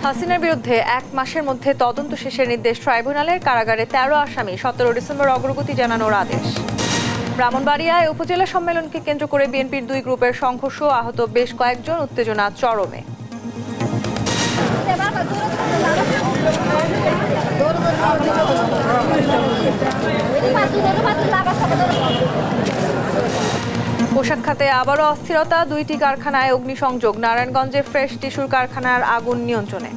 হাসিনার বিরুদ্ধে 1 মাসের মধ্যে তদন্ত শেষের নির্দেশ ট্রাইব্যুনালের। কারাগারে 13 আসামি 17 ডিসেম্বর অগ্রগতি জানানোর আদেশ। ব্রাহ্মণবাড়িয়ায় উপজেলা সম্মেলনকে কেন্দ্র করে বিএনপির 2 গ্রুপের সংঘর্ষ, আহত বেশ কয়েকজন, উত্তেজনা চরমে। পোশাক খাতে আবারও অস্থিরতা, 2টি কারখানায় অগ্নিসংযোগ। নারায়ণগঞ্জে ফ্রেশ টিস্যুর কারখানার আগুন নিয়ন্ত্রণে।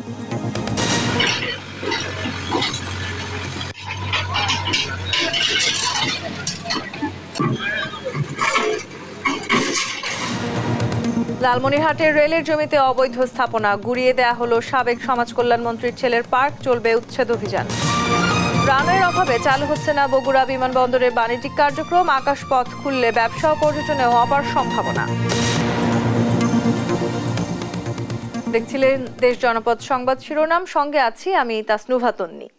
লালমনিরহাটের রেলের জমিতে অবৈধ স্থাপনা, গুড়িয়ে দেয়া হলো সাবেক সমাজ কল্যাণ মন্ত্রীর ছেলের পার্ক। চলবে উচ্ছেদ অভিযান। রানের অভাবে চালু হচ্ছে না বগুড়া বিমানবন্দরের বাণিজ্যিক কার্যক্রম। আকাশপথ খুললে ব্যবসা ও পর্যটনেও অপার সম্ভাবনা। দেখছিলেন দেশ জনপদ সংবাদ শিরোনাম, সঙ্গে আছি আমি তাসনুভা তন্নি।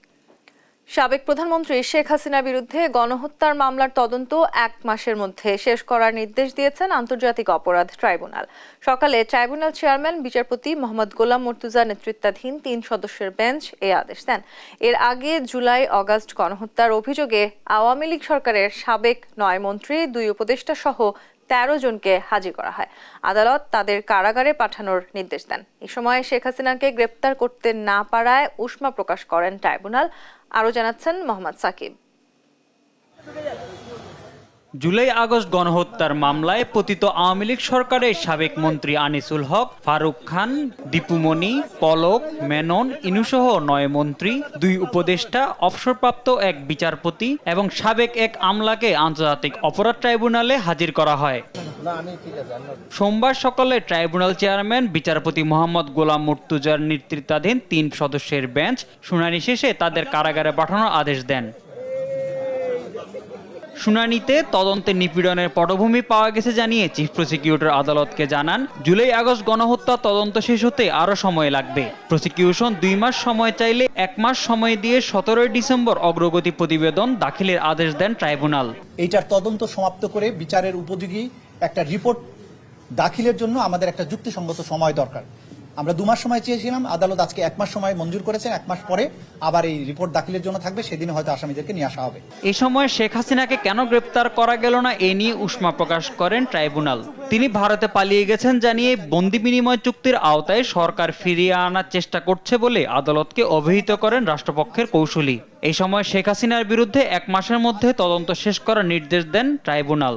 সাবেক প্রধানমন্ত্রী শেখ হাসিনার বিরুদ্ধে গণহত্যার মামলার তদন্ত 1 মাসের মধ্যে শেষ করার নির্দেশ দিয়েছেন আন্তর্জাতিক অপরাধ ট্রাইব্যুনাল। সকালে ট্রাইব্যুনাল চেয়ারম্যান বিচারপতি মোহাম্মদ গোলাম মুর্তুজা নেতৃত্বাধীন 3 সদস্যের বেঞ্চ এই আদেশ দেন। এর আগে জুলাই-আগস্ট গণহত্যার অভিযোগে আওয়ামী লীগ সরকারের সাবেক 9 মন্ত্রী, 2 উপদেষ্টা সহ 13 জনকে হাজির করা হয়। আদালত তাদের কারাগারে পাঠানোর নির্দেশ দেন। এই সময় শেখ হাসিনাকে গ্রেপ্তার করতে না পারায় উষ্মা প্রকাশ করেন ট্রাইব্যুনাল। আরো জানাচ্ছেন মোহাম্মদ সাকিব। জুলাই-আগস্ট গণহত্যার মামলায় পতিত আওয়ামী লীগ সরকারের সাবেক মন্ত্রী আনিসুল হক, ফারুক খান, দীপুমণি, পলক, মেনন, ইনুসহ 9 মন্ত্রী, 2 উপদেষ্টা, অবসরপ্রাপ্ত 1 বিচারপতি এবং সাবেক 1 আমলাকে আন্তর্জাতিক অপরাধ ট্রাইব্যুনালে হাজির করা হয়। সোমবার সকালে ট্রাইব্যুনাল চেয়ারম্যান বিচারপতি মোহাম্মদ গোলাম মুর্তুজার নেতৃত্বাধীন 3 সদস্যের বেঞ্চ শুনানি শেষে তাদের কারাগারে পাঠানোর আদেশ দেন। শুনানিতে তদন্তে নিপীড়নের পটভূমি পাওয়া গেছে জানিয়ে চিফ প্রসিকিউটর আদালতকে জানান, জুলাই-আগস্ট গণহত্যা তদন্ত শেষ হতে আরও সময় লাগবে। প্রসিকিউশন 2 মাস সময় চাইলে 1 মাস সময় দিয়ে 17 ডিসেম্বর অগ্রগতি প্রতিবেদন দাখিলের আদেশ দেন ট্রাইব্যুনাল। এইটার তদন্ত সমাপ্ত করে বিচারের উপযোগী একটা রিপোর্ট দাখিলের জন্য আমাদের একটা যুক্তিসঙ্গত সময় দরকার। আমরা 2 মাস সময় চেয়েছিলাম, আদালত আজকে 1 মাস সময় মঞ্জুর করেছেন। 1 মাস পরে আবার এই রিপোর্ট দাখিলের জন্য থাকবে, সেদিন হয়তো আসামিদেরকে নিয়ে আসা হবে। এই সময় শেখ হাসিনাকে কেন গ্রেপ্তার করা গেল না এ নিয়ে উষ্মা প্রকাশ করেন ট্রাইব্যুনাল। তিনি ভারতে পালিয়ে গেছেন জানিয়ে বন্দি বিনিময় চুক্তির আওতায় সরকার ফিরিয়ে আনার চেষ্টা করছে বলে আদালতকে অভিহিত করেন রাষ্ট্রপক্ষের কৌঁসুলি। এই সময় শেখ হাসিনার বিরুদ্ধে 1 মাসের মধ্যে তদন্ত শেষ করার নির্দেশ দেন ট্রাইব্যুনাল।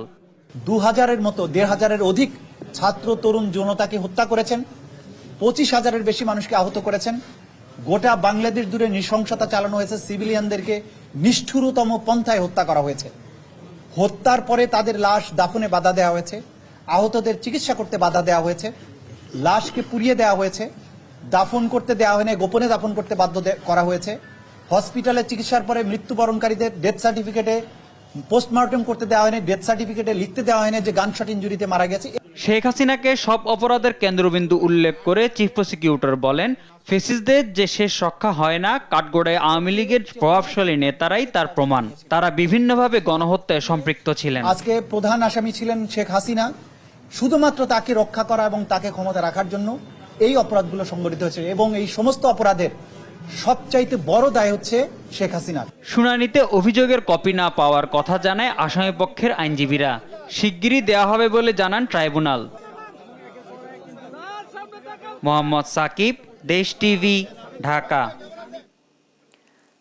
2000-এর মতো 1500-এর অধিক ছাত্র তরুণ জনতাকে হত্যা করেছেন, 25,000-এর বেশি মানুষকে আহত করেছেন। গোটা বাংলাদেশ জুড়ে নৃশংসতা চালানো হয়েছে, সিভিলিয়ানদেরকে নিষ্ঠুরতম পন্থায় হত্যা করা হয়েছে। হত্যার পরে তাদের লাশ দাফনে বাধা দেওয়া হয়েছে, আহতদের চিকিৎসা করতে বাধা দেওয়া হয়েছে, লাশকে পুড়িয়ে দেওয়া হয়েছে, দাফন করতে দেওয়া হয়নি, গোপনে দাফন করতে বাধ্য করা হয়েছে। হসপিটালে চিকিৎসার পরে মৃত্যুবরণকারীদের ডেথ সার্টিফিকেটে পোস্টমর্টম করতে দেওয়া হয়নি, ডেথ সার্টিফিকেটে লিখতে দেওয়া হয়নি যে গানশট ইনজুরিতে মারা গেছে। শেখ হাসিনাকে সব অপরাধের কেন্দ্রবিন্দু উল্লেখ করে চিফ প্রসিকিউটর বলেন, ফেসিসদের যে শেষ রক্ষা হয় না, কাঠগড়ায় আওয়ামী লীগের প্রভাবশালী নেতারাই তার প্রমাণ। তারা বিভিন্নভাবে গণহত্যায় সম্পৃক্ত ছিলেন। আজকে প্রধান আসামি ছিলেন শেখ হাসিনা। শুধুমাত্র তাকে রক্ষা করা এবং তাকে ক্ষমতা রাখার জন্য এই অপরাধগুলো সংঘটিত হয়েছে, এবং এই সমস্ত অপরাধের সবচাইতে বড় দায় হচ্ছে শেখ হাসিনার। শুনানিতে অভিযোগের কপি না পাওয়ার কথা জানায় আসামিপক্ষের আইনজীবীরা। শিগগিরই দেওয়া হবে বলে জানান ট্রাইব্যুনাল। মোহাম্মদ সাকিব, দেশ টিভি, ঢাকা।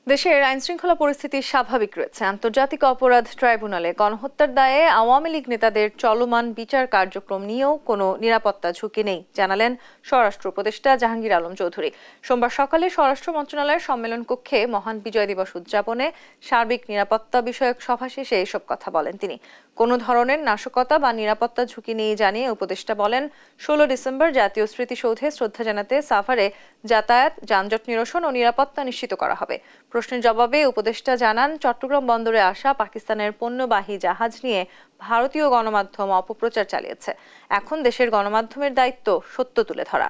দেশের আইনশৃঙ্খলা পরিস্থিতি স্বাভাবিক রয়েছে। আন্তর্জাতিক অপরাধ ট্রাইব্যুনালে গণহত্যার দায়ে আওয়ামী লীগ নেতাদের চলমান বিচার কার্যক্রম নিয়েও কোনো নিরাপত্তা ঝুঁকি নেই জানালেন স্বরাষ্ট্র উপদেষ্টা জাহাঙ্গীর আলম চৌধুরী। সোমবার সকালে স্বরাষ্ট্র মন্ত্রণালয়ের সম্মেলন কক্ষে মহান বিজয় দিবস উদযাপনে সার্বিক নিরাপত্তা বিষয়ক সভা শেষে এসব কথা বলেন তিনি। কোনো ধরনের নাশকতা বা নিরাপত্তা ঝুঁকি নেই জানিয়ে উপদেষ্টা বলেন, 16 ডিসেম্বর জাতীয় স্মৃতিসৌধে শ্রদ্ধা জানাতে সাফারে যাতায়াত, যানজট নিরসন ও নিরাপত্তা নিশ্চিত করা হবে। প্রশ্নের জবাবে উপদেষ্টা জানান, চট্টগ্রাম বন্দরে আসা পাকিস্তানের পণ্যবাহী জাহাজ নিয়ে ভারতীয় গণমাধ্যম অপপ্রচার চালিয়েছে। এখন দেশের গণমাধ্যমের দায়িত্ব সত্য তুলে ধরা।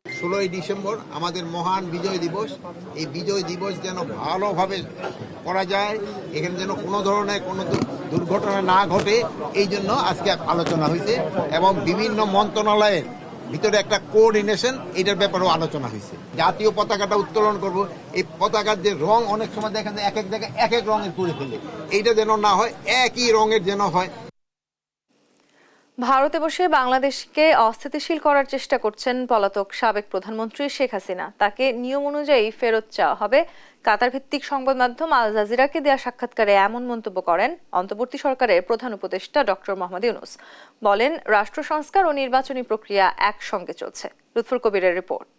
16ই ডিসেম্বর আমাদের মহান বিজয় দিবস। এই বিজয় দিবস যেন ভালোভাবে করা যায়, এখানে যেন কোনো ধরনের কোনো দুর্ঘটনা না ঘটে, এই জন্য আজকে আলোচনা হয়েছে এবং বিভিন্ন মন্ত্রণালয়ের ভিতরে একটা কোঅর্ডিনেশন, এটার ব্যাপারেও আলোচনা হয়েছে। জাতীয় পতাকাটা উত্তোলন করব, এই পতাকার যে রং অনেক সময় দেখেন যে এক এক জায়গায় এক এক রঙের করে ফেলে, এইটা যেন না হয়, একই রঙের যেন হয়। ভারতে বসে বাংলাদেশকে অস্থিতিশীল করার চেষ্টা করছেন পলাতক সাবেক প্রধানমন্ত্রী শেখ হাসিনা। তাকে নিয়ম অনুযায়ী ফেরত চাওয়া হবে। কাতার ভিত্তিক সংবাদ মাধ্যম আল জাজিরাকে দেয়া সাক্ষাৎকারে এমন মন্তব্য করেন অন্তর্বর্তী সরকারের প্রধান উপদেষ্টা ডক্টর মোহাম্মদ ইউনূস। বলেন, রাষ্ট্র সংস্কার ও নির্বাচনী প্রক্রিয়া একসঙ্গে চলছে। লুৎফুর কবিরের রিপোর্ট।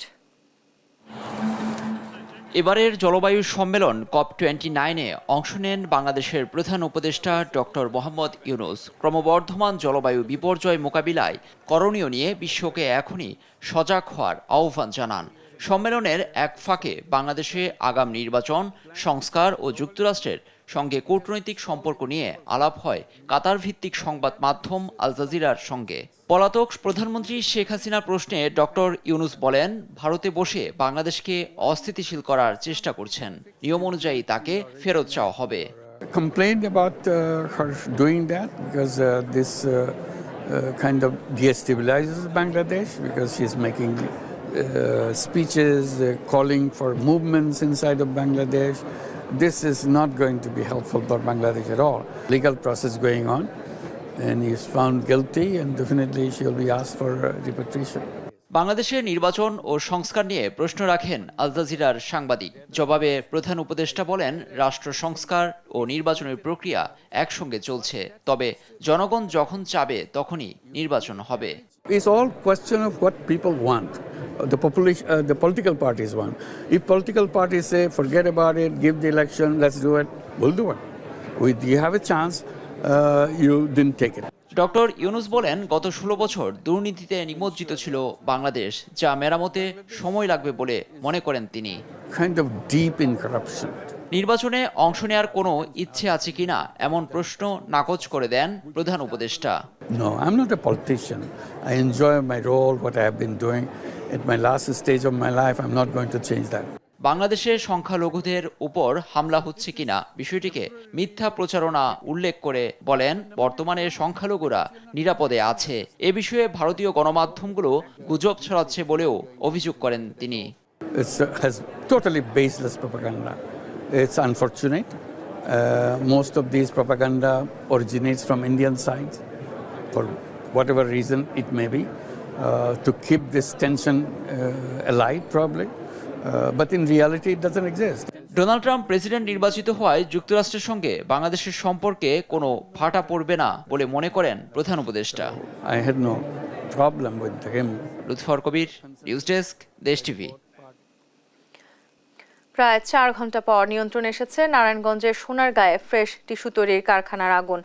এবারের জলবায়ু সম্মেলন COP29-এ অংশ নেন বাংলাদেশের প্রধান উপদেষ্টা ডক্টর মোহাম্মদ ইউনূস। ক্রমবর্ধমান জলবায়ু বিপর্যয় মোকাবিলায় করণীয় নিয়ে বিশ্বকে এখনই সজাগ হওয়ার আহ্বান জানান। সম্মেলনের এক ফাঁকে বাংলাদেশে আগাম নির্বাচন, সংস্কার ও যুক্তরাষ্ট্রের সঙ্গে কূটনৈতিক সম্পর্ক নিয়ে আলাপ হয় কাতার ভিত্তিক সংবাদ মাধ্যম আল জাজিরার সঙ্গে। পলাতক প্রধানমন্ত্রী শেখ হাসিনার প্রশ্নে ডক্টর ইউনূস বলেন, ভারতে বসে বাংলাদেশকে অস্থিতিশীল করার চেষ্টা করছেন। নিয়ম অনুযায়ী তাকে ফেরত চাওয়া হবে। Complained about her doing that because this kind of destabilizes Bangladesh because she's making speeches calling for movements inside of Bangladesh. This is not going to be helpful for Bangladesh at all. Legal process going on, and he is found guilty, and definitely she will be asked for repatriation. বাংলাদেশের নির্বাচন ও সংস্কার নিয়ে প্রশ্ন রাখেন আল জাজিরার সাংবাদিক। জবাবে প্রধান উপদেষ্টা বলেন, রাষ্ট্র সংস্কার ও নির্বাচনের প্রক্রিয়া একসঙ্গে চলছে, তবে জনগণ যখন চাবে তখনই নির্বাচন হবে। It's all question of what people want. The population, the political parties want. If political parties say, forget about it, give the election, let's do it, we'll do it. You have a chance, you didn't take it. Doctor Yunus বলেন, গত 16 বছর দুর্নীতিতে নিমজ্জিত ছিল বাংলাদেশ, যা মেরামতে সময় লাগবে বলে মনে করেন তিনি। Kind of deep in corruption. নির্বাচনে অংশ নেওয়ার কোনো ইচ্ছে আছে কিনা এমন প্রশ্ন নাকচ করে দেন প্রধান উপদেষ্টা। No, I'm not a politician. I enjoy my role, what I have been doing. At my last stage of my life, I'm not going to change that. বাংলাদেশে সংখ্যালঘুদের উপর হামলা হচ্ছে কিনা বিষয়টিকে মিথ্যা প্রচারণা উল্লেখ করে বলেন, বর্তমানে সংখ্যালঘুরা নিরাপদে আছে। এ বিষয়ে ভারতীয় গণমাধ্যমগুলো গুজব ছড়াচ্ছে বলেও অভিযোগ করেন তিনি। It has totally baseless propaganda. It's unfortunate. Most of these propaganda originates from Indian side, for whatever reason it may be, to keep this tension alive probably. But in reality it doesn't exist. Donald Trump president নির্বাচিত হওয়ায় যুক্তরাষ্ট্রের সঙ্গে বাংলাদেশের সম্পর্কে কোনো ফাটা পড়বে না বলে মনে করেন প্রধান উপদেষ্টা। I had no problem with him. Lutfar Kabir, news desk, Desh TV. প্রায় 4 ঘন্টা পর নিয়ন্ত্রণে এসেছে নারায়ণগঞ্জের সোনারগাঁয়ে ফ্রেশ টিস্যু তৈরির কারখানার আগুন।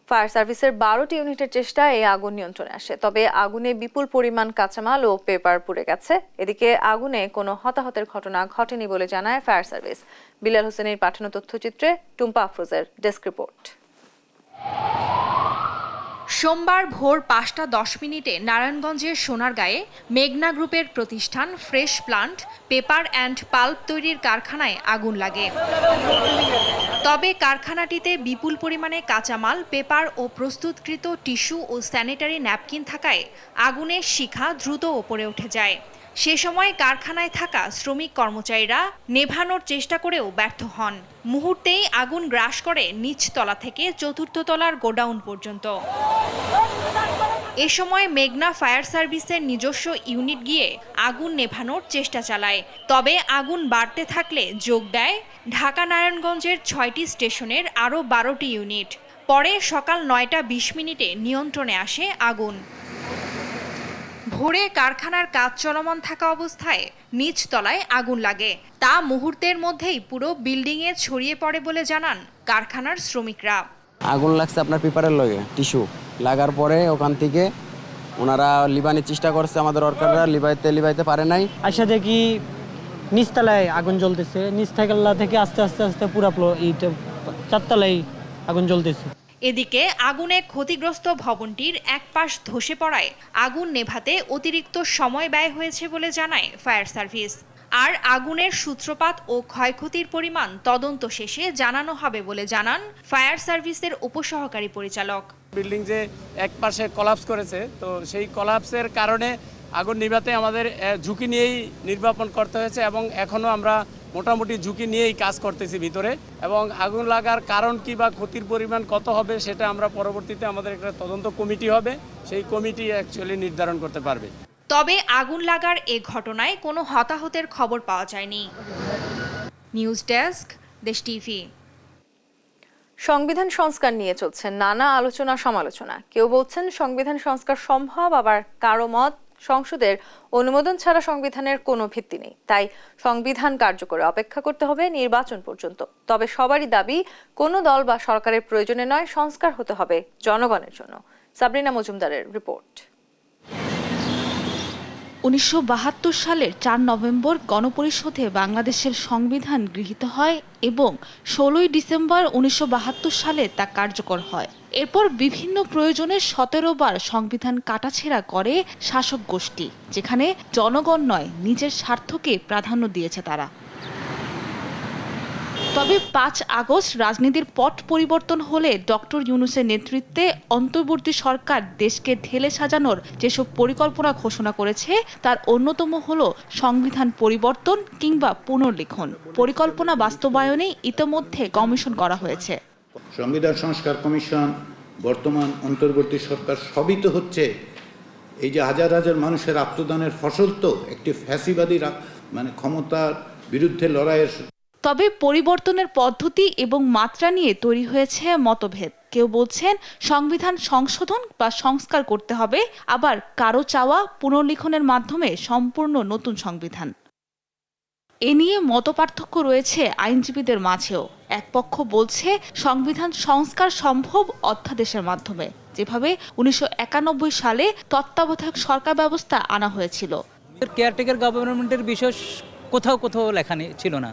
ফায়ার সার্ভিসের 12টি ইউনিটের চেষ্টায় এই আগুন নিয়ন্ত্রণে আসে, তবে আগুনে বিপুল পরিমাণ কাঁচামাল ও পেপার পুড়ে গেছে। এদিকে আগুনে কোনো হতাহতের ঘটনা ঘটেনি বলে জানায় ফায়ার সার্ভিস। বিলাল হোসেনের পাঠানো তথ্যচিত্রে টুম্পা আফরোজের ডেস্ক রিপোর্ট। সোমবার ভোর 5:10 নারায়ণগঞ্জের সোনারগাঁয়ে মেঘনা গ্রুপের প্রতিষ্ঠান fresh plant paper and pulp তৈরির কারখানায় আগুন লাগে। তবে কারখানাটিতে বিপুল পরিমাণে কাঁচামাল, পেপার ও প্রস্তুতকৃত টিস্যু ও স্যানিটারি ন্যাপকিন থাকায় আগুনের শিখা দ্রুত ওপরে উঠে যায়। সে সময় কারখানায় থাকা শ্রমিক কর্মচারীরা নেভানোর চেষ্টা করেও ব্যর্থ হন। মুহূর্তেই আগুন গ্রাস করে নিচতলা থেকে চতুর্থ তলার গোডাউন পর্যন্ত। এ সময় মেঘনা ফায়ার সার্ভিসের নিজস্ব ইউনিট গিয়ে আগুন নেভানোর চেষ্টা চালায়, তবে আগুন বাড়তে থাকলে যোগ দেয় ঢাকা নারায়ণগঞ্জের 6টি স্টেশনের আরও 12টি ইউনিট। পরে সকাল 9:20 নিয়ন্ত্রণে আসে আগুন। ভোরে কারখানার কাজ চলমান থাকা অবস্থায় নিচতলায় আগুন লাগে। তা মুহূর্তের মধ্যেই পুরো বিল্ডিংয়ে ছড়িয়ে পড়ে বলে জানান কারখানার শ্রমিকরা। আগুন লাগছে আপনার পেপারের লগে টিস্যু লাগার পরে ওখান থেকে ওনারা লিবানোর চেষ্টা করছে, আমাদের ওয়ার্কাররা লিবাইতে পারে নাই। আশা দেখি নিচতলায় আগুন জ্বলতেছে, নিচতলা থেকে আস্তে আস্তে আস্তে পুরা 4 তলায় আগুন জ্বলতেছে। এদিকে আগুনে ক্ষতিগ্রস্ত ভবনটির এক পাশ ধসে পড়ায় আগুন নেভাতে অতিরিক্ত সময় ব্যয় হয়েছে বলে জানায় ফায়ার সার্ভিস। আর আগুনের সূত্রপাত ও ক্ষয়ক্ষতির পরিমাণ তদন্ত শেষে জানানো হবে বলে জানান ফায়ার সার্ভিসের উপসহকারী পরিচালক। বিল্ডিং যে এক পাশে কলাপস করেছে, তো সেই কলাপসের কারণে আগুন নিভাতে আমাদের ঝুঁকি নিয়েই নির্বাপন করতে হয়েছে এবং এখনও আমরা মোটামুটি ঝুঁকি নিয়েই কাজ করতেছি ভিতরে, এবং আগুন লাগার কারণ কি বা ক্ষতির পরিমাণ কত হবে সেটা আমরা পরবর্তীতে আমাদের একটা তদন্ত কমিটি হবে, সেই কমিটি অ্যাকচুয়ালি নির্ধারণ করতে পারবে। তবে আগুন লাগার এ ঘটনায় কোনো হতাহতের খবর পাওয়া যায়নি। News desk, Desh TV. সংবিধান সংস্কার নিয়ে চলছে নানা আলোচনা সমালোচনা। কেউ বলছেন সংবিধান সংস্কার সম্ভব, আবার কারো মত সংসদের অনুমোদন ছাড়া সংবিধানের কোনো ভিত্তি নেই, তাই সংবিধান কার্যকরে অপেক্ষা করতে হবে নির্বাচন পর্যন্ত। তবে সবারই দাবি কোনো দল বা সরকারের প্রয়োজনে নয়, সংস্কার হতে হবে জনগণের জন্য। সাবরিনা মজুমদারের রিপোর্ট। 1972 সালের 4 নভেম্বর গণপরিষদে বাংলাদেশের সংবিধান গৃহীত হয় এবং 16 ডিসেম্বর 1972 সালে তা কার্যকর হয়। এরপর বিভিন্ন প্রয়োজনে 17 বার সংবিধান কাটাছেঁড়া করে শাসক গোষ্ঠী, যেখানে জনগণ নয় নিজের স্বার্থকে প্রাধান্য দিয়েছে তারা। তবে 5 আগস্ট রাজনীতির পট পরিবর্তন হলে ডক্টর ইউনূসের নেতৃত্বে অন্তর্বর্তী সরকার দেশকে ঢেলে সাজানোর যেসব পরিকল্পনা ঘোষণা করেছে তার অন্যতম হলো সংবিধান পরিবর্তন কিংবা পুনর্লিখন। পরিকল্পনা বাস্তবায়নে ইতোমধ্যে কমিশন করা হয়েছে। সংবিধান সংস্কার কমিশন, বর্তমান অন্তর্বর্তী সরকার সবই তো হচ্ছে এই যে হাজার হাজার মানুষের আত্মদানের ফসল, তো একটি ফ্যাসিবাদী ক্ষমতার বিরুদ্ধে লড়াইয়ের। তবে পরিবর্তনের পদ্ধতি এবং মাত্রা নিয়ে তৈরি হয়েছে মতভেদ। কেউ বলছেন সংবিধান সংশোধন বা সংস্কার করতে হবে, আবার কারো চাওয়া পুনর্লিখনের মাধ্যমে সম্পূর্ণ নতুন সংবিধান। এ নিয়ে মতপার্থক্য রয়েছে আইনজীবীদের মাঝেও। এক পক্ষ বলছে সংবিধান সংস্কার সম্ভব অধ্যাদেশের মাধ্যমে, যেভাবে 1991 সালে তত্ত্বাবধায়ক সরকার ব্যবস্থা আনা হয়েছিল। কেয়ারটেকার গভর্নমেন্টের বিষয় কোথাও কোথাও লেখা ছিল না।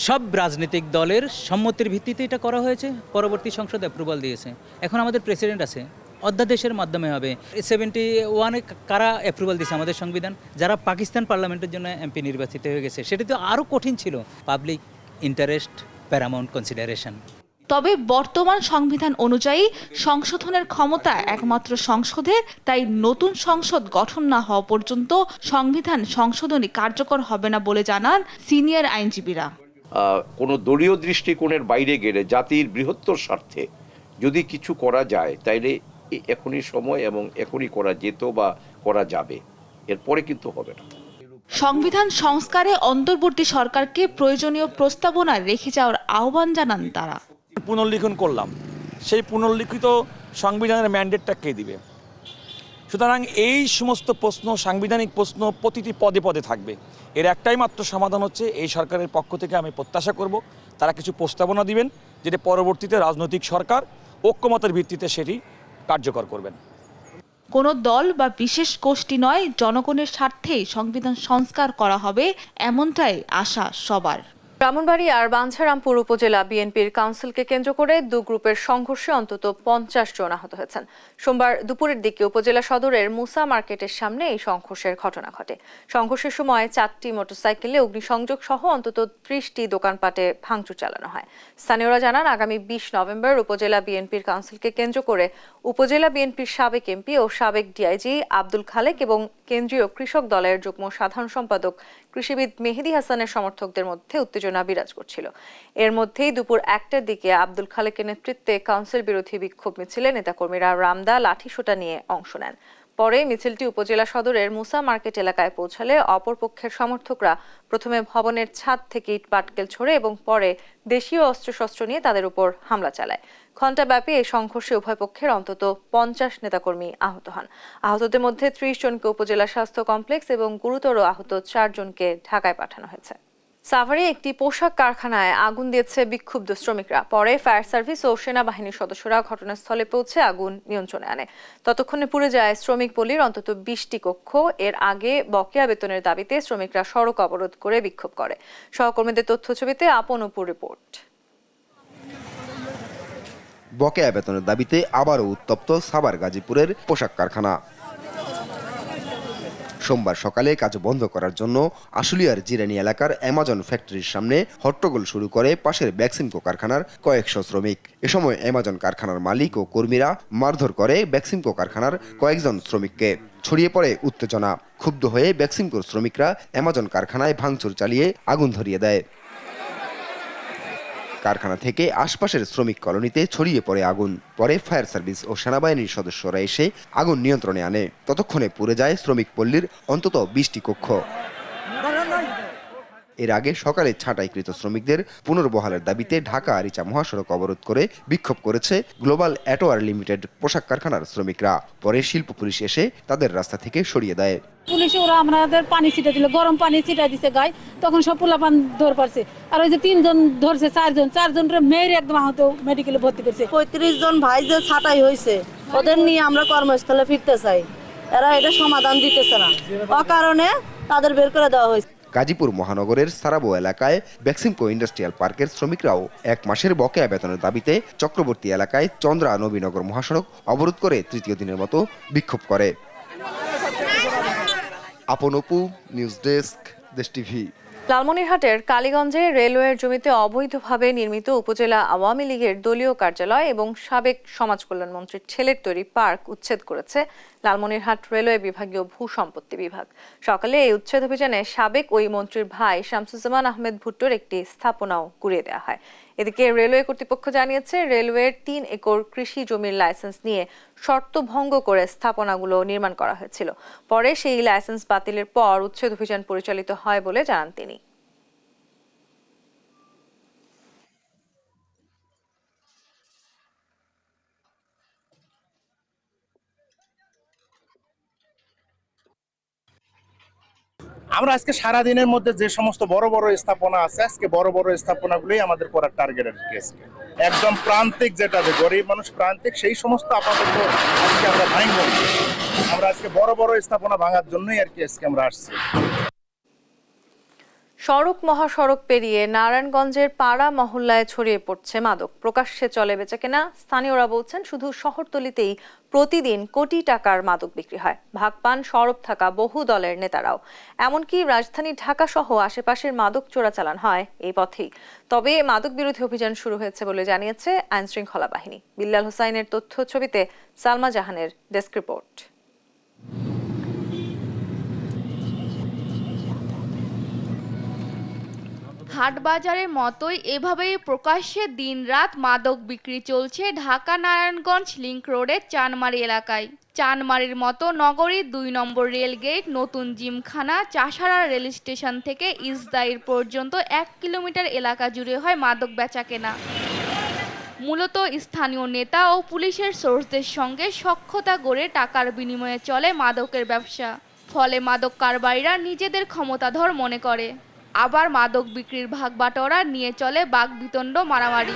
সব রাজনৈতিক দলের সম্মতির ভিত্তিতে এটা করা হয়েছে, পরবর্তী সংসদ অ্যাপ্রুভাল দিয়েছে। এখন আমাদের প্রেসিডেন্ট আছে, অধ্যাদেশের মাধ্যমে হবে। 71-এ কারা অ্যাপ্রুভাল দিয়েছে আমাদের সংবিধান? যারা পাকিস্তান পার্লামেন্টের জন্য এমপি নির্বাচিত হয়ে গেছে। সেটা তো আরও কঠিন ছিল, পাবলিক ইন্টারেস্ট প্যারামাউন্ট কনসিডারেশন। তবে বর্তমান সংবিধান অনুযায়ী সংশোধনের ক্ষমতা একমাত্র সংসদের, তাই নতুন সংসদ গঠন না হওয়া পর্যন্ত সংবিধান সংশোধনী কার্যকর হবে না বলে জানান সিনিয়র আইনজীবীরা। কোনো দলীয় দৃষ্টিকোণের বাইরে গেলে জাতির বৃহত্তর স্বার্থে যদি কিছু করা যায়, তাইলে এখনই সময় এবং এখনই করা যেত বা করা যাবে, এরপরে কিন্তু হবে না। সংবিধান সংস্কারে অন্তর্বর্তী সরকারকে প্রয়োজনীয় প্রস্তাবনা রেখে যাওয়ার আহ্বান জানান তারা। পুনর্লিখন করলাম, সেই পুনর্লিখিত সংবিধানের ম্যান্ডেটটা কে দিবে? সুতরাং এই সমস্ত প্রশ্ন, সাংবিধানিক প্রশ্ন প্রতিটি পদে পদে থাকবে। এর একটাই মাত্র সমাধান হচ্ছে, এই সরকারের পক্ষ থেকে আমি প্রত্যাশা করব তারা কিছু প্রস্তাবনা দিবেন, যেটা পরবর্তীতে রাজনৈতিক সরকার ঐক্যমতের ভিত্তিতে সেটি কার্যকর করবেন। কোনো দল বা বিশেষ গোষ্ঠী নয়, জনগণের স্বার্থেই সংবিধান সংস্কার করা হবে, এমনটাই আশা সবার। ব্রাহ্মণবাড়িয়ার বাঞ্ছারামপুর উপজেলা বিএনপির কাউন্সিলকে কেন্দ্র করে দু গ্রুপের সংঘর্ষে অন্তত 50 জন আহত হয়েছেন। সোমবার দুপুরের দিকে উপজেলা সদরের মুসা মার্কেটের সামনে এই সংঘর্ষের ঘটনা ঘটে। সংঘর্ষের সময় 4টি মোটরসাইকেলে অগ্নিসংযোগ সহ অন্তত 30টি দোকানপাটে ভাঙচুর চালানো হয়। স্থানীয়রা জানান, আগামী 20 নভেম্বর উপজেলা বিএনপির কাউন্সিলকে কেন্দ্র করে উপজেলা বিএনপির সাবেক এমপি ও সাবেক ডিআইজি আব্দুল খালেক এবং কেন্দ্রীয় কৃষক দলের যুগ্ম সাধারণ সম্পাদক কৃষিবিদ মেহেদি হাসানের সমর্থকদের মধ্যে উত্তেজনা বিরাজ করছিল। এর মধ্যেই দুপুর 1টার দিকে আব্দুল খালেকের নেতৃত্বে কাউন্সিল বিরোধী বিক্ষোভ মিছিলে নেতাকর্মীরা রামদা লাঠিসোঁটা নিয়ে অংশ নেন। পরে মিছিলটি উপজেলা সদরের মুসা মার্কেট এলাকায় পৌঁছালে অপরপক্ষের সমর্থকরা প্রথমে ভবনের ছাদ থেকে ইট পাটকেল ছোড়ে এবং পরে দেশীয় অস্ত্রশস্ত্র নিয়ে তাদের উপর হামলা চালায়। ঘণ্টাব্যাপী এই সংঘর্ষে উভয় পক্ষের অন্তত 50 নেতাকর্মী আহত হন। আহতদের মধ্যে 30 জনকে উপজেলা স্বাস্থ্য কমপ্লেক্স এবং গুরুতর আহত 4 জনকে ঢাকায় পাঠানো হয়েছে। সাভারে একটি পোশাক কারখানায় আগুন দিয়েছে বিক্ষুব্ধ শ্রমিকরা। পরে ফায়ার সার্ভিস ও সেনাবাহিনীর সদস্যরা ঘটনাস্থলে পৌঁছে আগুন নিয়ন্ত্রণে আনে। ততক্ষণে পুড়ে যায় শ্রমিক পল্লীর অন্তত 20টি কক্ষ। এর আগে বকেয়া বেতনের দাবিতে শ্রমিকরা সড়ক অবরোধ করে বিক্ষোভ করে। সহকর্মীদের তথ্যছবিতে আপন অপুর রিপোর্ট। বকেয়া বেতনের দাবিতে আবারও উত্তপ্ত সাভার গাজীপুরের পোশাক কারখানা। সোমবার সকালে কাজ বন্ধ করার জন্য আশুলিয়ার জিরানি এলাকার অ্যামাজন ফ্যাক্টরির সামনে হট্টগোল শুরু করে পাশের বেক্সিমকো কারখানার কয়েকশো শ্রমিক। এ সময় অ্যামাজন কারখানার মালিক ও কর্মীরা মারধর করে বেক্সিমকো কারখানার কয়েকজন শ্রমিককে। ছড়িয়ে পড়ে উত্তেজনা। ক্ষুব্ধ হয়ে বেক্সিমকোর শ্রমিকরা অ্যামাজন কারখানায় ভাঙচুর চালিয়ে আগুন ধরিয়ে দেয়। কারখানা থেকে আশপাশের শ্রমিক কলোনিতে ছড়িয়ে পড়ে আগুন। পরে ফায়ার সার্ভিস ও সেনাবাহিনীর সদস্যরা এসে আগুন নিয়ন্ত্রণে আনে। ততক্ষণে পুড়ে যায় শ্রমিক পল্লীর অন্তত 20টি কক্ষ। এর আগে সকালে ছাঁটাইকৃত শ্রমিকদের পুনর্বহালের দাবিতে ঢাকা আরিচা মহাসড়ক অবরোধ করে বিক্ষোভ করেছে গ্লোবাল অ্যাটোয়ার লিমিটেড পোশাক কারখানার শ্রমিকরা। পরে শিল্প পুলিশ এসে তাদের রাস্তা থেকে সরিয়ে দেয়। পুলিশে ওরা আমাদের পানি ছিটা দিল, গরম পানি ছিটা দিছে গায়ে, তখন সব পোলাপান ধর পারছে। আর ওই যে 3 জন ধরছে, 4 জন মেয়ের একদম আহত মেডিকেলে ভর্তি করছে। 35 জন ভাই যে ছাঁটাই হয়েছে, ওদের নিয়ে আমরা কর্মস্থলে ফিরতে চাই। এরা এটা সমাধান দিতেছে না, অকারণে তাদের বের করে দেওয়া হয়েছে। গাজীপুর মহানগরের সারাবো এলাকায় বেক্সিমকো ইন্ডাস্ট্রিয়াল পার্কের শ্রমিকরাও 1 মাসের বকেয়া বেতনের দাবিতে চক্রবর্তী এলাকায় চন্দ্রা নবীনগর মহাসড়ক অবরোধ করে তৃতীয় দিনের মতো বিক্ষোভ করে। আপন Apu, news desk, Desh TV. লালমনিরহাটের কালীগঞ্জে রেলওয়ের জমিতে অবৈধভাবে নির্মিত উপজেলা আওয়ামী লীগের দলীয় কার্যালয় এবং সাবেক সমাজ কল্যাণ মন্ত্রীর ছেলের তৈরি পার্ক উচ্ছেদ করেছে লালমনিরহাট রেলওয়ে বিভাগীয় ভূসম্পত্তি বিভাগ। সকালে এই উচ্ছেদ অভিযানে সাবেক ওই মন্ত্রীর ভাই শামসুজ্জামান আহমেদ ভুট্টোর একটি স্থাপনাও গুঁড়িয়ে দেওয়া হয়। এদিকে রেলওয়ে কর্তৃপক্ষ জানিয়েছে, রেলওয়ের 3 একর কৃষি জমির লাইসেন্স নিয়ে শর্ত ভঙ্গ করে স্থাপনাগুলো নির্মাণ করা হয়েছিল। পরে সেই লাইসেন্স বাতিলের পর উচ্ছেদ অভিযান পরিচালিত হয় বলে জানান তিনি। আমরা আজকে সারাদিনের মধ্যে যে সমস্ত বড় বড় স্থাপনা আছে, আজকে বড় বড় স্থাপনাগুলোই আমাদের করার টার্গেট আর কি। একদম প্রান্তিক, যেটা গরিব মানুষ প্রান্তিক, সেই সমস্ত আপাতত আজকে আমরা ভাঙবো। আমরা আজকে বড় বড় স্থাপনা ভাঙার জন্যই আর কি আজকে আমরা আসছি। সড়ক মহাসড়ক পেরিয়ে নারায়ণগঞ্জের পাড়া মহল্লায় ছড়িয়ে পড়ছে মাদক। প্রকাশ্যে চলে বেচাকেনা। স্থানীয়রা বলছেন, শুধু শহরতলিতেই প্রতিদিন কোটি টাকার মাদক বিক্রি হয়। ভাগ পান সরব থাকা বহু দলের নেতারাও। এমনকি রাজধানী ঢাকা সহ আশেপাশের মাদক চোরাচালান হয় এই পথেই। তবে মাদক বিরোধী অভিযান শুরু হয়েছে বলে জানিয়েছে আইনশৃঙ্খলা বাহিনী। বিল্লাল হোসাইনের তথ্য ছবিতে সালমা জাহানের ডেস্ক রিপোর্ট। হাটবাজারের মতোই এভাবেই প্রকাশ্যে দিনরাত মাদক বিক্রি চলছে ঢাকা নারায়ণগঞ্জ লিংক রোডের চানমারি এলাকায়। চানমারির মতো নগরীর 2 নম্বর রেলগেট, নতুন জিমখানা, চাষারা রেল স্টেশন থেকে ইসদাইর পর্যন্ত 1 কিলোমিটার এলাকা জুড়ে হয় মাদক বেচাকেনা। মূলত স্থানীয় নেতা ও পুলিশের সোর্সদের সঙ্গে সখ্যতা গড়ে টাকার বিনিময়ে চলে মাদকের ব্যবসা। ফলে মাদক কারবারিরা নিজেদের ক্ষমতাধর মনে করে। আবার মাদক বিক্রির ভাগবাটোয়ারা নিয়ে চলে বাকবিতণ্ড, মারামারি।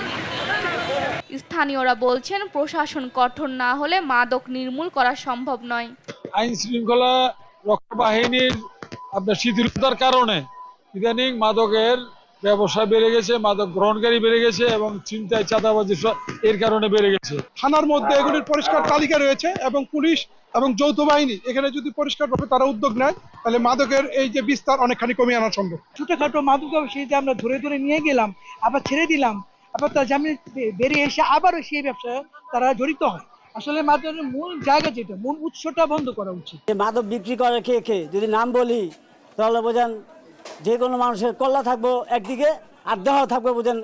স্থানীয়রা বলছেন, প্রশাসন কঠোর না হলে মাদক নির্মূল করা সম্ভব নয়। আইন শৃঙ্খলা রক্ষা বাহিনীর শিথিলতার কারণে ইদানিং মাদকের ব্যবসা বেড়ে গেছে, মাদক গ্রহণকারী বেড়ে গেছে এবং ছিনতাই, চাঁদাবাজি এর কারণে বেড়ে গেছে। থানার মধ্যে এগুলির পরিষ্কার তালিকা রয়েছে এবং পুলিশ এবং যৌথ বাহিনী এখানে যদি পরিষ্কারভাবে তারা উদ্যোগ নেয়, তাহলে মাদকের এই যে বিস্তার অনেকখানি কমে আনা সম্ভব। ছোটখাটো মাদক ব্যবসায়ীতে আমরা ধরে ধরে নিয়ে গেলাম, আবার ছেড়ে দিলাম, আবার তার জামিন বেরিয়ে এসে আবারও সেই ব্যবসায় তারা জড়িত হয়। আসলে মাদকের মূল জায়গা যেটা, মূল উৎসটা বন্ধ করা উচিত। মাদক বিক্রি করে খেয়ে যদি নাম বলি, তাহলে বোঝেন যে কোনো মানুষের কল্লা থাকবো একদিকে আর দেহ থাকবে বোঝেন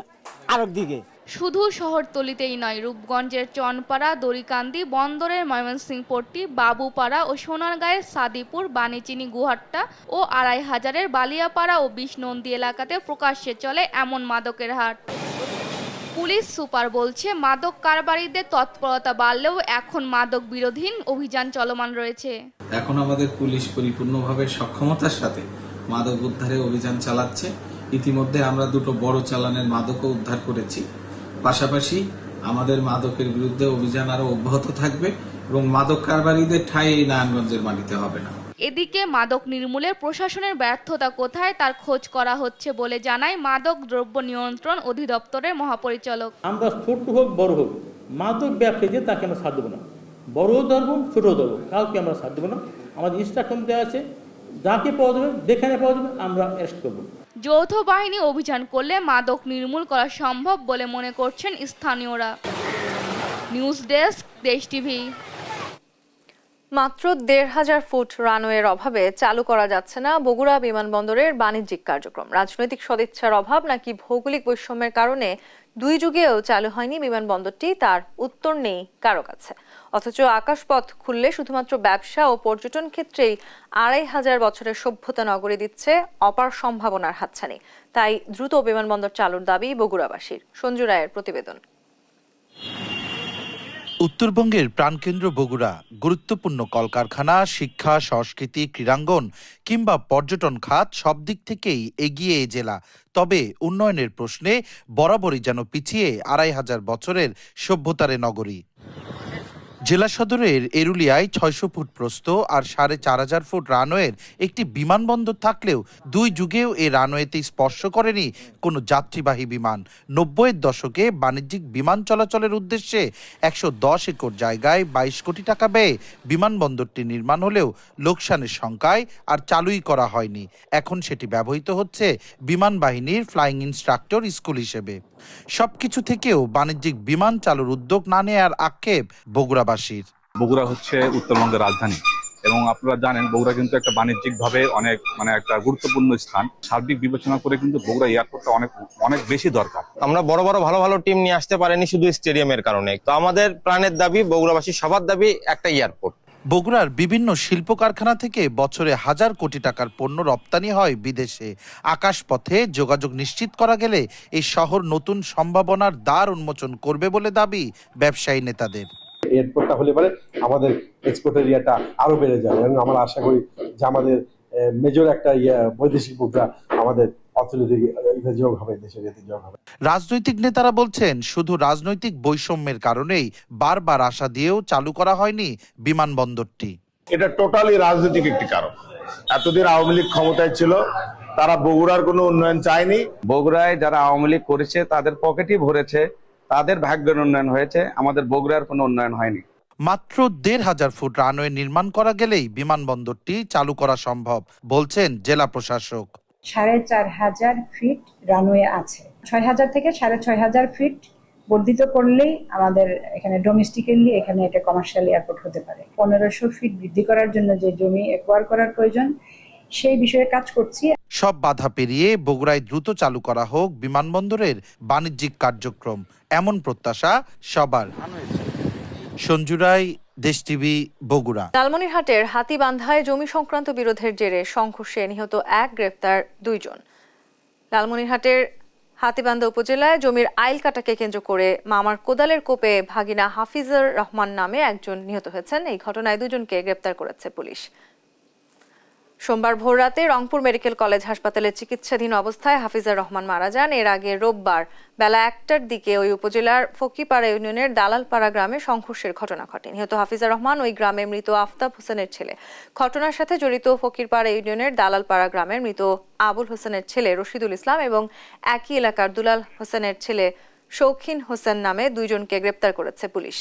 আরেক দিকে। শুধু শহরতলিতেই নয়, রূপগঞ্জের চনপাড়া, দড়িকান্দি, বন্দরের ময়মনসিংহপট্টি, বাবুপাড়া ও সোনারগাঁয়ের সাদিপুর, বানিচিনি, গুহাট্টা ও 2500-এর বালিয়াপাড়া ও বিষ্ণন্দী এলাকাতে প্রকাশ্যে চলে এমন মাদকের হাট। পুলিশ সুপার বলছে, মাদক কারবারিদের তৎপরতা বাড়লেও এখন মাদক বিরোধী অভিযান চলমান রয়েছে। এখন আমাদের পুলিশ পরিপূর্ণভাবে সক্ষমতার সাথে মাদক উদ্ধারে অভিযান চালাচ্ছে। ইতিমধ্যে আমরা 2টো বড় চালানের মাদকও উদ্ধার করেছি। পাশাপাশি আমাদের মাদকের বিরুদ্ধে অভিযান আরো অব্যাহত থাকবে এবং মাদক কারবারিদের ঠাঁই এই নারায়ণগঞ্জের মাটিতে হবে না। এদিকে মাদক নির্মূলে প্রশাসনের ব্যর্থতা কোথায় তার খোঁজ করা হচ্ছে বলে জানায় মাদক দ্রব্য নিয়ন্ত্রণ অধিদপ্তরের মহাপরিচালক। আমরা ছোট হোক বড় হোক, মাদক ব্যবসায়ীদের তাকে আমরা ছাড় দেবো না। বড়ও ধরবো, ছোটও ধরবো, কাউকে আমরা ছাড় দেবো না। আমাদের ইনস্ট্রাকশন দেওয়া আছে, যাকে পাওয়া যাবে, যেখানে পাওয়া যাবে আমরা অ্যারেস্ট করবো। যৌথ বাহিনী অভিযান করলে মাদক নির্মূল করা সম্ভব বলে মনে করছেন স্থানীয়রা। News desk, Desh TV. মাত্র ১,৫০০ ফুট রানওয়ের অভাবে চালু করা যাচ্ছে না বগুড়া বিমানবন্দরের বাণিজ্যিক কার্যক্রম। রাজনৈতিক সদিচ্ছার অভাব নাকি ভৌগোলিক বৈষম্যের কারণে দুই যুগেও চালু হয়নি বিমানবন্দরটি, তার উত্তর নেই কারো কাছে। অথচ আকাশপথ খুললে শুধুমাত্র ব্যবসা ও পর্যটন ক্ষেত্রেই ২৫০০ বছরের সভ্যতা নগরী দিচ্ছে অপার সম্ভাবনার হাতছানি। তাই দ্রুত বিমানবন্দর চালুর দাবি বগুড়াবাসীর। সঞ্জু রায়ের প্রতিবেদন। উত্তরবঙ্গের প্রাণকেন্দ্র বগুড়া গুরুত্বপূর্ণ কলকারখানা, শিক্ষা, সংস্কৃতি, ক্রীড়াঙ্গন কিংবা পর্যটন খাত সব দিক থেকেই এগিয়ে এই জেলা। তবে উন্নয়নের প্রশ্নে বরাবরই যেন পিছিয়ে ২৫০০ বছরের সভ্যতার নগরী। জেলা সদরের এরুলিয়ায় ৬০০ ফুট প্রস্থ আর ৪৫০০ ফুট রানওয়ের একটি বিমানবন্দর থাকলেও দুই যুগেও এই রানওয়েতে স্পর্শ করেনি কোনো যাত্রীবাহী বিমান। ৯০-এর দশকে বাণিজ্যিক বিমান চলাচলের উদ্দেশ্যে ১১০ একর জায়গায় ২২ কোটি টাকা ব্যয়ে বিমানবন্দরটি নির্মাণ হলেও লোকসানের শঙ্কায় আর চালুই করা হয়নি। এখন সেটি ব্যবহৃত হচ্ছে বিমান বাহিনীর ফ্লাইং ইনস্ট্রাক্টর স্কুল হিসেবে। সবকিছু থেকেও বাণিজ্যিক বিমান চালুর উদ্যোগ না নেয়ার আক্ষেপ বগুড়াবাসীর। বগুড়া হচ্ছে উত্তরবঙ্গের রাজধানী এবং আপনারা জানেন বগুড়া কিন্তু একটা বাণিজ্যিকভাবে অনেক একটা গুরুত্বপূর্ণ স্থান। সার্বিক বিবেচনা করে কিন্তু বগুড়া এয়ারপোর্টটা অনেক বেশি দরকার। আমরা বড় ভালো টিম নিয়ে আসতে পারিনি শুধু স্টেডিয়ামের কারণে। তো আমাদের প্রাণের দাবি, বগুড়াবাসী সবার দাবি একটা এয়ারপোর্ট। বগুড়ার বিভিন্ন শিল্প কারখানা থেকে বছরে ১,০০০ কোটি টাকার পণ্য রপ্তানি হয় বিদেশে। আকাশপথে যোগাযোগ নিশ্চিত করা গেলে এই শহর নতুন সম্ভাবনার দ্বার উন্মোচন করবে বলে দাবি ব্যবসায়ী নেতাদের। এয়ারপোর্টটা হলে পরে আমাদের এক্সপোর্ট এরিয়াটা আরো বেড়ে যাবে এবং আমরা আশা করি যে আমাদের মেজর একটা বৈদেশিক মুদ্রা আমাদের অর্থনৈতিক যোগ হবে, দেশের যোগ হবে। রাজনৈতিক নেতারা বলছেন শুধু রাজনৈতিক বৈষম্যের কারণেই বারবার আশা দিয়েও চালু করা হয়নি বিমানবন্দরটি। এটা টোটালি রাজনৈতিক একটি কারণ। এতদিন আওয়ামী লীগ ক্ষমতায় ছিল, তারা বগুড়ার কোনো উন্নয়ন চায়নি। বগুড়ায় যারা আওয়ামী লীগ করেছে তাদের পকেটই ভরেছে, তাদের ভাগ্যের উন্নয়ন হয়েছে, আমাদের বগুড়ার কোনো উন্নয়ন হয়নি। মাত্র ১,৫০০ ফুট রানওয়ে নির্মাণ করা গেলেই বিমানবন্দরটি চালু করা সম্ভব বলছেন জেলা প্রশাসক। ৪,৫০০ ফিট রানওয়ে আছে, ৬,০০০ থেকে ৬,৫০০ ফিট বর্ধিত করলেই আমাদের এখানে ডোমেস্টিক্যালি এখানে এটা কমার্শিয়াল এয়ারপোর্ট হতে পারে। ১৫০০ ফিট বৃদ্ধি করার জন্য যে জমি অ্যাকোয়ার করার প্রয়োজন সেই বিষয়ে কাজ করছি। সব বাধা পেরিয়ে বগুড়ায় দ্রুত চালু করা হোক বিমানবন্দরের বাণিজ্যিক কার্যক্রম, এমন প্রত্যাশা সবার। সঞ্জু রায়, দেশ টিভি, বগুড়া। লালমনিরহাটের হাতিবান্ধায় জমি সংক্রান্ত বিরোধের জেরে সংঘর্ষে নিহত ১, গ্রেফতার ২ জন। লালমনিরহাটের হাতিবান্ধা উপজেলায় জমির আইল কাটাকে কেন্দ্র করে মামার কোদালের কোপে ভাগিনা হাফিজুর রহমান নামে একজন নিহত হয়েছেন। এই ঘটনায় ২ জনকে গ্রেফতার করেছে পুলিশ। সোমবার ভোররাতে রংপুর মেডিকেল কলেজ হাসপাতালে চিকিৎসাধীন অবস্থায় হাফিজুর রহমান মারা যান। এর আগে রোববার বেলা ১টার দিকে ওই উপজেলার ফকিপাড়া ইউনিয়নের দালালপাড়া গ্রামে সংঘর্ষের ঘটনা ঘটে। নিহত হাফিজুর রহমান ওই গ্রামের মৃত আফতাব হোসেনের ছেলে। ঘটনার সাথে জড়িত ফকিরপাড়া ইউনিয়নের দালালপাড়া গ্রামের মৃত আবুল হোসেনের ছেলে রশিদুল ইসলাম এবং একই এলাকার দুলাল হোসেনের ছেলে শৌখিন হোসেন নামে ২ জনকে গ্রেপ্তার করেছে পুলিশ।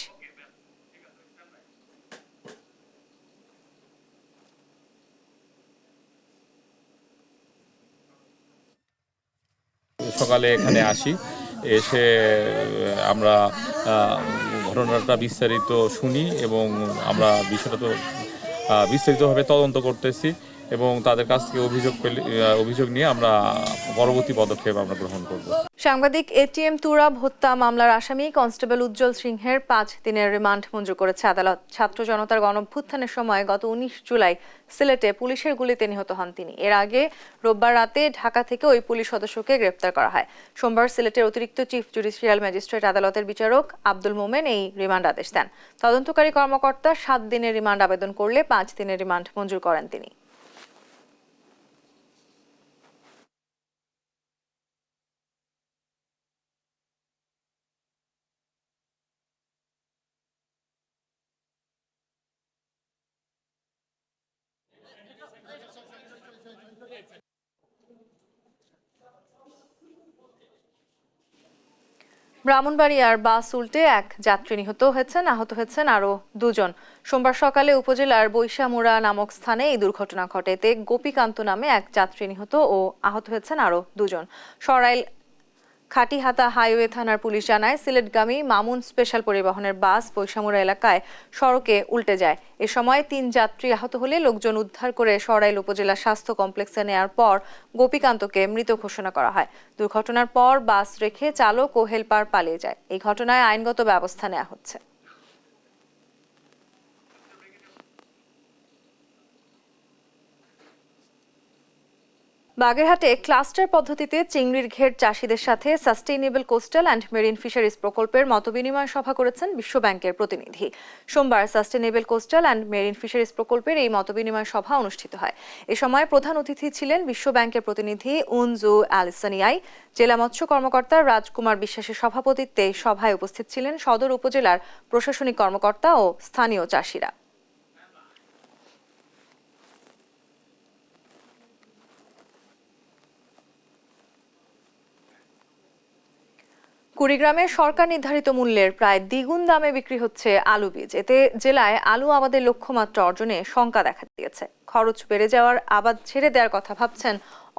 সকালে এখানে আসি, এসে আমরা ঘটনাটা বিস্তারিত শুনি এবং আমরা বিষয়টা তো বিস্তারিতভাবে তদন্ত করতেছি এবং তাদের কাছ থেকে অভিযোগ নিয়ে আমরা পরবর্তী পদক্ষেপ আমরা গ্রহণ করব। সাংবাদিক এটিএম তুরাব হত্যা মামলার আসামি কনস্টেবল উজ্জ্বল সিংহের 5 দিনের রিমান্ড মঞ্জুর করেছে আদালত। ছাত্র জনতার গণঅভ্যুত্থানের সময় গত 19 জুলাই সিলেটে পুলিশের গুলিতে নিহত হন তিনি। এর আগে রোববার রাতে ঢাকা থেকে ওই পুলিশ সদস্যকে গ্রেপ্তার করা হয়। সোমবার সিলেটের অতিরিক্ত চিফ জুডিশিয়াল ম্যাজিস্ট্রেট আদালতের বিচারক আব্দুল মোমেন এই রিমান্ড আদেশ দেন। তদন্তকারী কর্মকর্তা 7 দিনের রিমান্ড আবেদন করলে 5 দিনের রিমান্ড মঞ্জুর করেন তিনি। ব্রাহ্মণবাড়িয়ার বাস উল্টে 1 যাত্রী নিহত হয়েছেন, আহত হয়েছেন আরো 2 জন। সোমবার সকালে উপজেলার বৈশামুড়া নামক স্থানে এই দুর্ঘটনা ঘটে। এতে গোপীকান্ত নামে 1 যাত্রী নিহত ও আহত হয়েছেন আরো 2 জন। সরাইল খাটিহাতা হাইওয়ে থানার পুলিশ জানায়, সিলেটগামী মামুন স্পেশাল পরিবহনের বাস বৈশামুড়া এলাকায় সড়কে উল্টে যায়। এ সময় 3 যাত্রী আহত হলে লোকজন উদ্ধার করে সরাইল উপজেলা স্বাস্থ্য কমপ্লেক্সে নেয়ার পর গোপীকান্তকে মৃত ঘোষণা করা হয়। দুর্ঘটনার পর বাস রেখে চালক ও হেলপার পালিয়ে যায়। এই ঘটনায় আইনগত ব্যবস্থা নেওয়া হচ্ছে। বাগেরহাটে ক্লাস্টার পদ্ধতিতে চিংড়ির ঘের চাষিদের সাথে sustainable coastal and marine fisheries প্রকল্পের মতবিনিময় সভা করেছেন বিশ্ব ব্যাংকের প্রতিনিধি। সোমবার sustainable coastal and marine fisheries প্রকল্পের এই মতবিনিময় সভা অনুষ্ঠিত হয়। এ সময় প্রধান অতিথি ছিলেন বিশ্ব ব্যাংকের প্রতিনিধি উনজু আলিসানিয়াই। জেলা মৎস্য কর্মকর্তা রাজকুমার বিশ্বাসের সভাপতিত্বে সভায় উপস্থিত ছিলেন সদর উপজেলার প্রশাসনিক কর্মকর্তা ও স্থানীয় চাষিরা। কুড়িগ্রামে সরকার নির্ধারিত মূল্যের প্রায় দ্বিগুণ দামে বিক্রি হচ্ছে আলু বীজ। এতে জেলায় আলু আবাদের লক্ষ্যমাত্রা অর্জনে শঙ্কা দেখা দিয়েছে। খরচ বেড়ে যাওয়ার আবাদ ছেড়ে দেওয়ার কথা ভাবছেন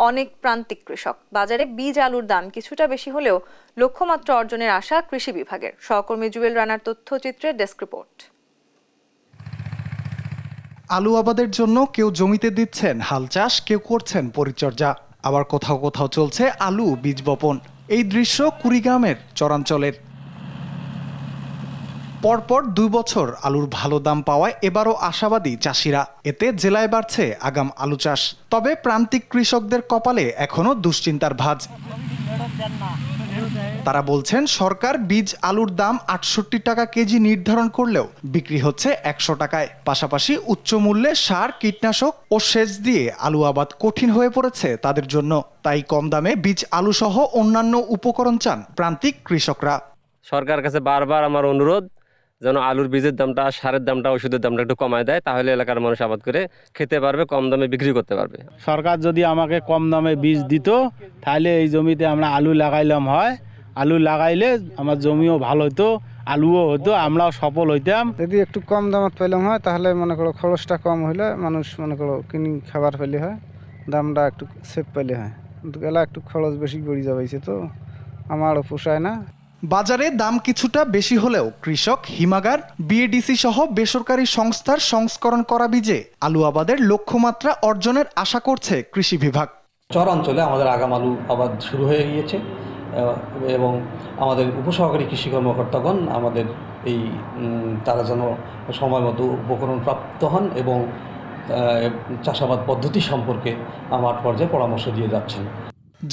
অনেক প্রান্তিক কৃষক। বাজারে বীজ আলুর দাম কিছুটা বেশি হলেও লক্ষ্যমাত্রা অর্জনের আশা কৃষি বিভাগের। সহকর্মী জুয়েল রানার তথ্যচিত্রে ডেস্ক রিপোর্ট। আলু আবাদের জন্য কেউ জমিতে দিচ্ছেন হাল চাষ, কেউ করছেন পরিচর্যা, আবার কোথাও কোথাও চলছে আলু বীজ বপন। এই দৃশ্য কুড়িগ্রামের চরাঞ্চলের। পরপর 2 বছর আলুর ভালো দাম পাওয়ায় এবারও আশাবাদী চাষিরা। এতে জেলায় বাড়ছে আগাম আলু চাষ। তবে প্রান্তিক কৃষকদের কপালে এখনো দুশ্চিন্তার ভাঁজ। তারা বলছেন, সরকার বীজ আলুর দাম 68 টাকা কেজি নির্ধারণ করলেও বিক্রি হচ্ছে 100 টাকায়। পাশাপাশি উচ্চ মূল্যে সার, কীটনাশক ও সেচ দিয়ে আলু আবাদ কঠিন হয়ে পড়েছে তাদের জন্য। তাই কম দামে বীজ আলু সহ অন্যান্য উপকরণ চান প্রান্তিক কৃষকরা। সরকারের কাছে বারবার আমার অনুরোধ যেন আলুর বীজের দামটা, সারের দামটা, ওষুধের দামটা একটু কমায় দেয়, তাহলে এলাকার মানুষ আবাদ করে খেতে পারবে, কম দামে বিক্রি করতে পারবে। সরকার যদি আমাকে কম দামে বীজ দিত, তাহলে এই জমিতে আমরা আলু লাগাইলাম হয়। আলু লাগাইলে আমার জমিও ভালো হতো, আলুও হতো, আমরাও সফল হইতাম। যদি একটু কম দামত পেলাম হয়, তাহলে মনে করো খরচটা কম হইলে মানুষ মনে করো কিনি খাবার পেলে হয়, দামটা একটু সেভ পেলে হয়। কিন্তু এলা একটু খরচ বেশি পড়ে যাবেছে, তো আমারও পোষায় না। বাজারে দাম কিছুটা বেশি হলেও কৃষক হিমাগার, বিএডিসি সহ বেসরকারি সংস্থার সংস্করণ করা বীজে আলু আবাদের লক্ষ্যমাত্রা অর্জনের আশা করছে কৃষি বিভাগ। চরাঞ্চলে আমাদের আগাম আলু আবাদ শুরু হয়ে গিয়েছে এবং আমাদের উপসহকারী কৃষি কর্মকর্তাগণ আমাদের এই তারা যেন সময় মতো উপকরণ প্রাপ্ত হন এবং চাষাবাদ পদ্ধতি সম্পর্কে মাঠ পর্যায়ে পরামর্শ দিয়ে যাচ্ছেন।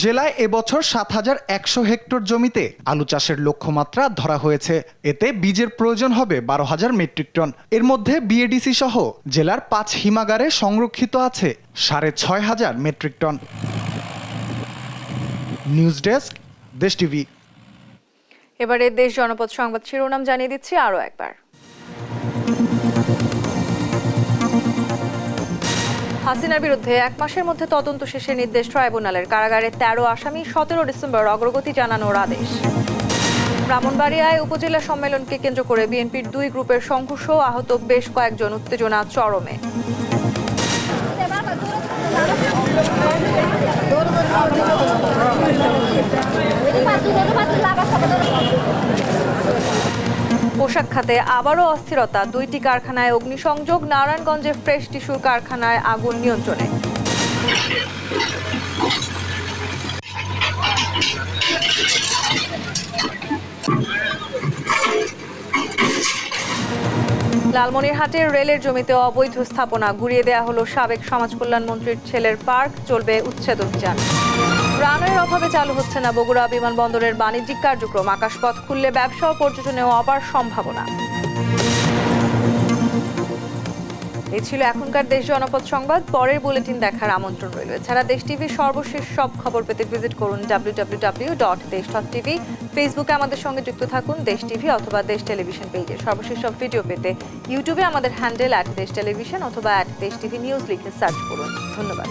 জেলায় এবছর 7100 হেক্টর জমিতে আলু চাষের লক্ষ্যমাত্রা ধরা হয়েছে। এতে বীজের প্রয়োজন হবে 12,000 মেট্রিক টন। এর মধ্যে বিএডিসি সহ জেলার 5 হিমাগারে সংরক্ষিত আছে 6,500 metric ton. News desk, Desh TV. এবারে দেশ জনপদ সংবাদ শিরোনাম জানিয়ে দিচ্ছি আরো একবার। হাসিনার বিরুদ্ধে 1 মাসের মধ্যে তদন্ত শেষের নির্দেশ ট্রাইব্যুনালের। কারাগারে 13 আসামি 17 ডিসেম্বর অগ্রগতি জানানোর আদেশ। ব্রাহ্মণবাড়িয়ায় উপজেলা সম্মেলনকে কেন্দ্র করে বিএনপির 2 গ্রুপের সংঘর্ষ, আহত বেশ কয়েকজন, উত্তেজনা চরমে। পোশাক খাতে আবারও অস্থিরতা, 2টি কারখানায় অগ্নিসংযোগ। নারায়ণগঞ্জে ফ্রেশ টিস্যুর কারখানায় আগুন নিয়ন্ত্রণে। লালমনিরহাটের রেলের জমিতে অবৈধ স্থাপনা, ঘুরিয়ে দেয়া হলো সাবেক সমাজ কল্যাণ মন্ত্রীর ছেলের পার্ক। চলবে উচ্ছেদ অভিযান। রানওয়ের অভাবে চালু হচ্ছে না বগুড়া বিমানবন্দরের বাণিজ্যিক কার্যক্রম। আকাশপথ খুললে ব্যবসা ও পর্যটনেও আবার সম্ভাবনা। এই ছিল এখনকার দেশ জনপদ সংবাদ। পরের বুলেটিন দেখার আমন্ত্রণ রইল। এছাড়া দেশ টিভির সর্বশেষ সব খবর পেতে ভিজিট করুন www.desh.tv। ফেসবুকে আমাদের সঙ্গে যুক্ত থাকুন দেশ টিভি অথবা দেশ টেলিভিশন পেজে। সর্বশেষ সব ভিডিও পেতে ইউটিউবে আমাদের হ্যান্ডেল @দেশ টেলিভিশন অথবা @দেশ টিভি নিউজ লিখে সার্চ করুন। ধন্যবাদ।